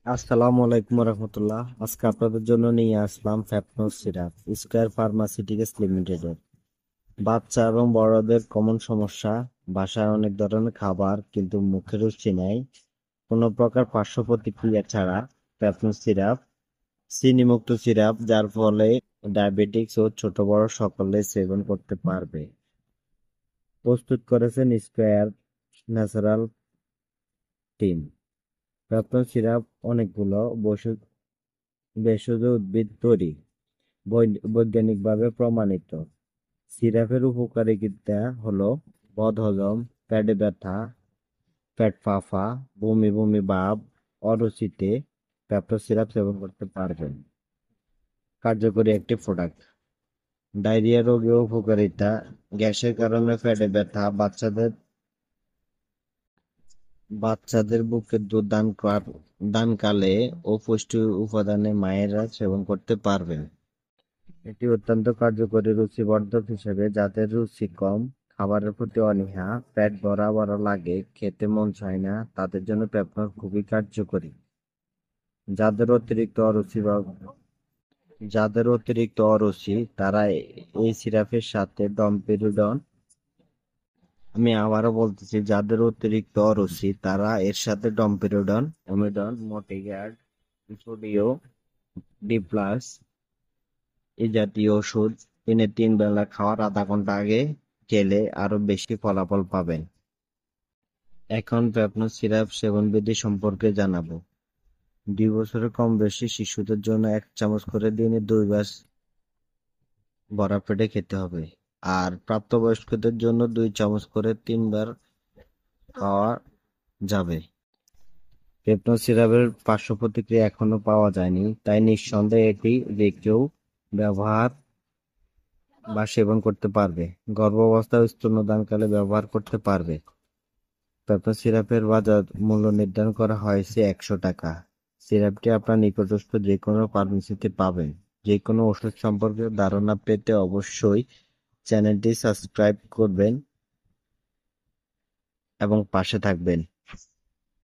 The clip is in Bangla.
আসসালামু আলাইকুম রহমতুল্লাহ। আজকে আপনাদের জন্য নিয়ে আসলাম ফ্যাপনোস সিরাপ স্কয়ার ফার্মাসিউটিক্যালস লিমিটেডের। বাচ্চা এবং বড়দের কমন সমস্যা, বাসায় অনেক ধরনের খাবার কিন্তু মুখে রুচি নেই, কোনো প্রকার পার্শ্ব প্রতিক্রিয়া ছাড়া ফ্যাপনোস সিরাপ চিনিমুক্ত সিরাপ, যার ফলে ডায়াবেটিক্স ও ছোট বড় সকলে সেবন করতে পারবে। প্রস্তুত করেছেন স্কয়ার ন্যাচারাল টিম। ফ্যাপনোস সিরাপ অনেকগুলো ভেষজ উদ্ভিদ তৈরি, বৈজ্ঞানিকভাবে প্রমাণিত। সিরাপের উপকারিতা হলো বদহজম, পেটে ব্যথা, পেট ফাঁপা, বমি বমি ভাব, অরুচিতে পেপটো সিরাপ সেবন করতে পারবেন। কার্যকরী একটি প্রোডাক্ট। ডায়রিয়া রোগেও উপকারিতা। গ্যাসের কারণে পেটে ব্যথা, বাচ্চাদের বুকের দুধ দানকালে ও পুষ্টি উপাদানে মায়েরা সেবন করতে পারবেন। এটি অত্যন্ত কার্যকরী রুচিবর্ধক হিসেবে যাদের রুচি কম, খাবারের প্রতি অনীহা, পেট ভরা ভরা লাগে, খেতে মন চায় না, তাদের জন্য পেপনর খুবই কার্যকরী। যাদের অতিরিক্ত অরুচি বা যাদের অতিরিক্ত অরুচি তারা এই সিরাপের সাথে ডমপেরিডন, আমি আবারও বলতেছি, যাদের অতিরিক্ত অরুচি তারা এর সাথে ডমপেরিডন, ওমেডন, মোটিগ্যার্ড, ইসোডিও, ডি প্লাস এই জাতীয় ওষুধ দিনে 3 বেলা খাওয়ার আধা ঘন্টা আগে খেলে আরো বেশি ফলাফল পাবেন। এখন পেপনো সিরাপ সেবনবিধি সম্পর্কে জানাবো। 2 বছরের কম বয়সী শিশুদের জন্য 1 চামচ করে দিনে 2 বার ভরা পেটে খেতে হবে। আর প্রাপ্তবয়স্কদের জন্য 2 চামচ করে 3 বার খাওয়া যাবে। পেপনো সিরাপের পার্শ্ব প্রতিক্রিয়া এখনো পাওয়া যায়নি, তাই নিঃসন্দেহে এটি যে কেউ ব্যবহার বা সেবন করতে পারবে। গর্ভাবস্থা ও স্তন্যদানকালে ব্যবহার করতে পারবে। পেপনো সিরাপের বাজার মূল্য নির্ধারণ করা হয়েছে 100 টাকা। সিরাপটি আপনার নিকটস্থ যে কোনো ফার্মেসিতে পাবেন। যে কোনো ওষুধ সম্পর্কে ধারণা পেতে অবশ্যই চ্যানেলটি সাবস্ক্রাইব করবেন এবং পাশে থাকবেন।